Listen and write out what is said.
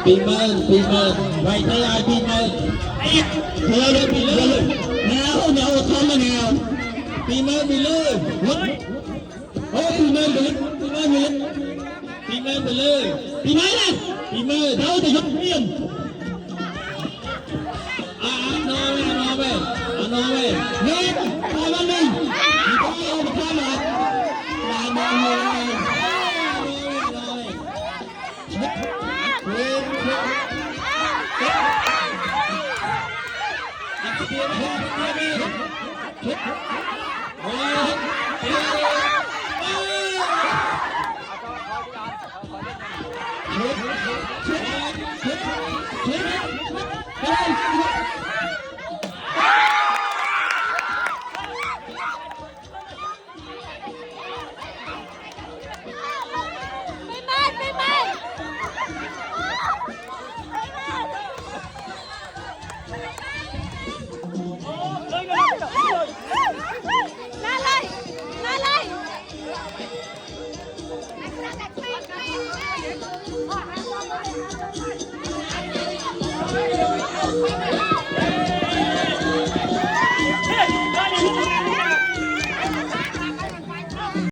ปีเมินไว้ใจปีเมินเธอเลยปีเลยแนวทำมาแนวปีเมินไปเลยโอ้ปีเมินไปเลยปีเมินไปเลยปีเมินเราจะยกเพียงนอเวเนี่ยตอนวันนึงเอาไปทำอะไรThank you.